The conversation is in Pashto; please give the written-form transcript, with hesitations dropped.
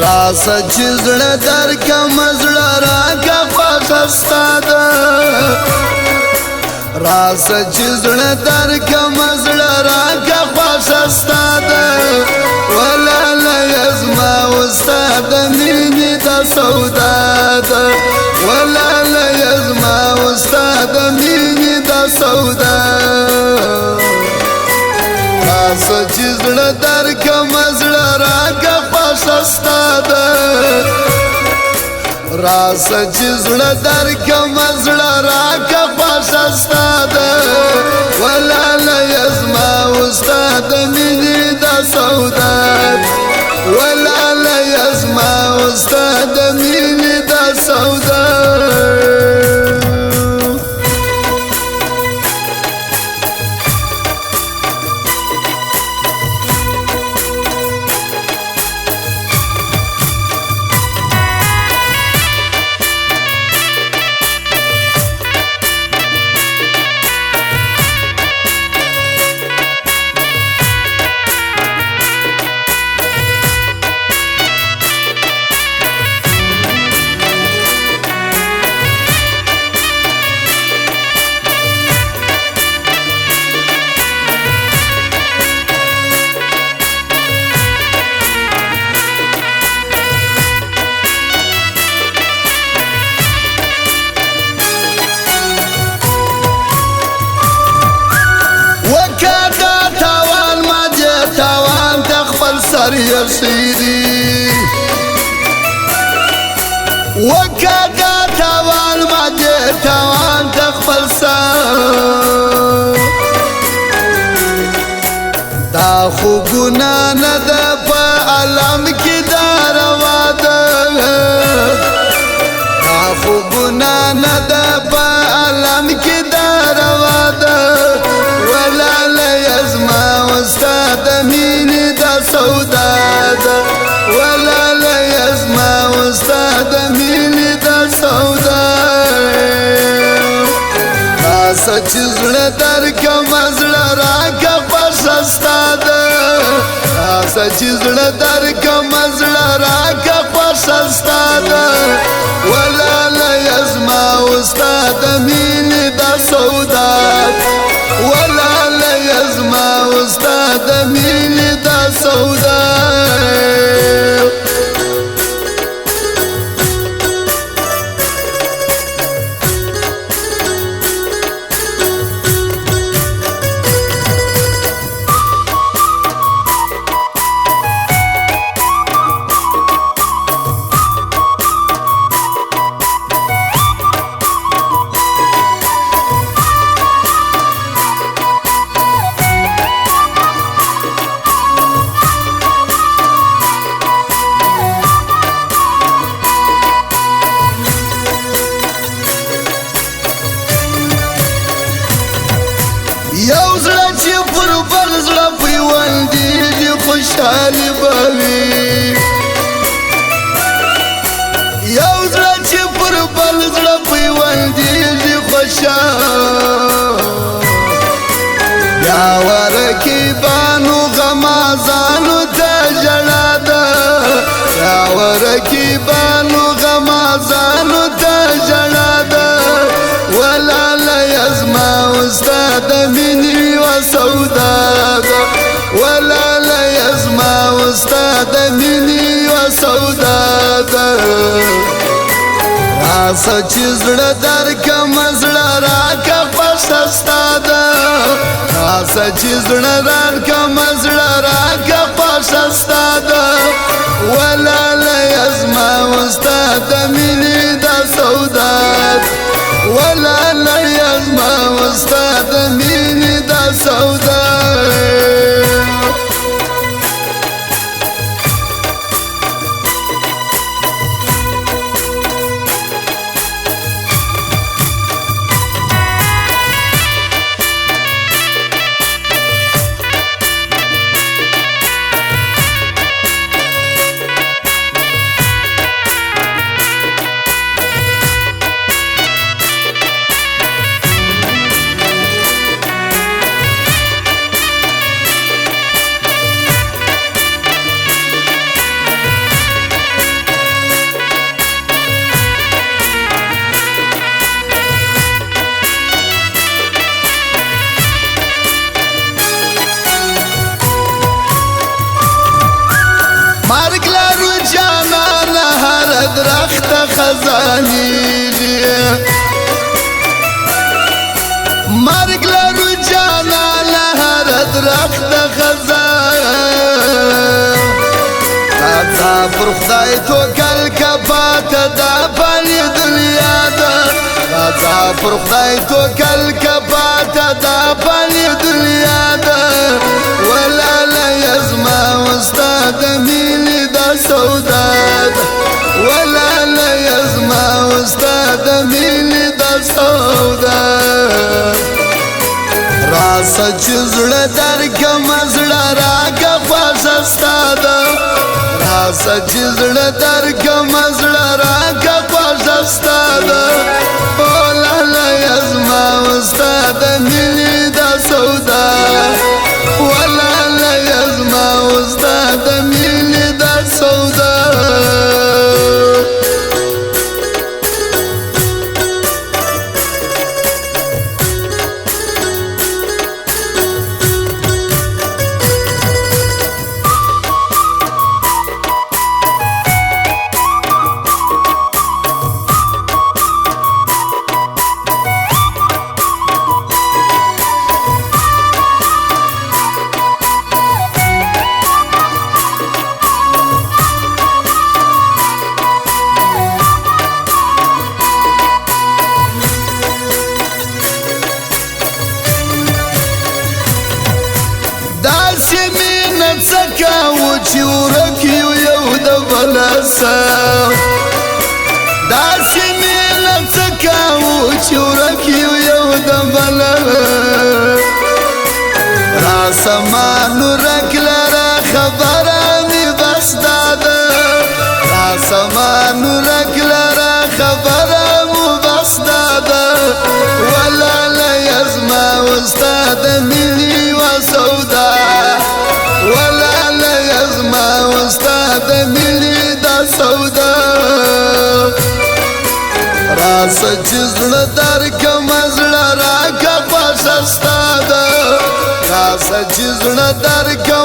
راسه چې زړه درکم زړه راکه خوښه ستا ده راسه چې زړه درکم زړه راکه خوښه ستا ده ولاله یې زما و ستا د مینې دا سودا ده ولاله یې زما و ستا د مینې دا سودا راسه چې زړه درکم زړه راکه خوښه ستا ده راسه چې زړه درکم زړه راکه خوښه ستا ده ولاله یې زما و ستا د مینې دا سودا ولاله یې زما و ستا د مینې دا سودا سيدي وكاكا توان ما دي توان تخبل سار دا خو گنا نده پا علم کی دار واده دا خو گنا نده پا علم کی دار واده ولاله یزما وستاد مینی دا سودا ولاله یزما وستاد مینی دا سودا راسه چې زړه درکم زړه راکه خوښه ستا ده راسه چې زړه درکم زړه راکه خوښه ستا ده ولاله یزما وستاد مینی دا سودا ولاله یزما وستاد مینی دا سودا یو زړه چې پر بل زړه پیوندېږي خوشحالي به وي یو زړه چې پر بل زړه پیوندېږي خوشحالي بیا ورکیبانو غمازانو ته ژړا ده بیا ورکیبانو غمازانو ته ژړا ده ولاله یزما وستاد مینی و سودا ده ولاله یزما وستاد مینی و سودا ده راسه چې زړه درکم زړه راکه خوښه ستا ده راسه چې زړه درکم زړه راکه خوښه ستا ده ولاله یزما وستاد مینی دا سودا ولاله یزما وستاد مینی دا سودا ته خزانېږي مرګ لرو جانا له هر درخت خزان راځه پر خدای توکل که پاته دا پلې دنیا ده راځه پر خدای توکل که پاته دا پلې دنیا ده ولاله زما وستا د مینې دا سودا ده ولاله زما وستا د مینې دا سودا راسه چې زړه درکړمه زړه راکړه خوښه ستا ده راسه چې زړه درکړمه زړه راکړه خوښه ستا ده ولاله زما وستا د مینې دا سودا ولاله زما وستا د مینې دا سودا چې ورک یو یو د بلسه داسې مینه څه کوو چې ورک یو یو د بلسه راسمانو رک لره خبره مې بس دا ده راسمانو رک لره خبره مو بس دا ده ولاله زما وستا د مینې وه سودا زما وستا د مینې دا سودا راسه چې زړه درکړمه زړه راکړه خوښه ستا ده راسه چې زړه درکړمه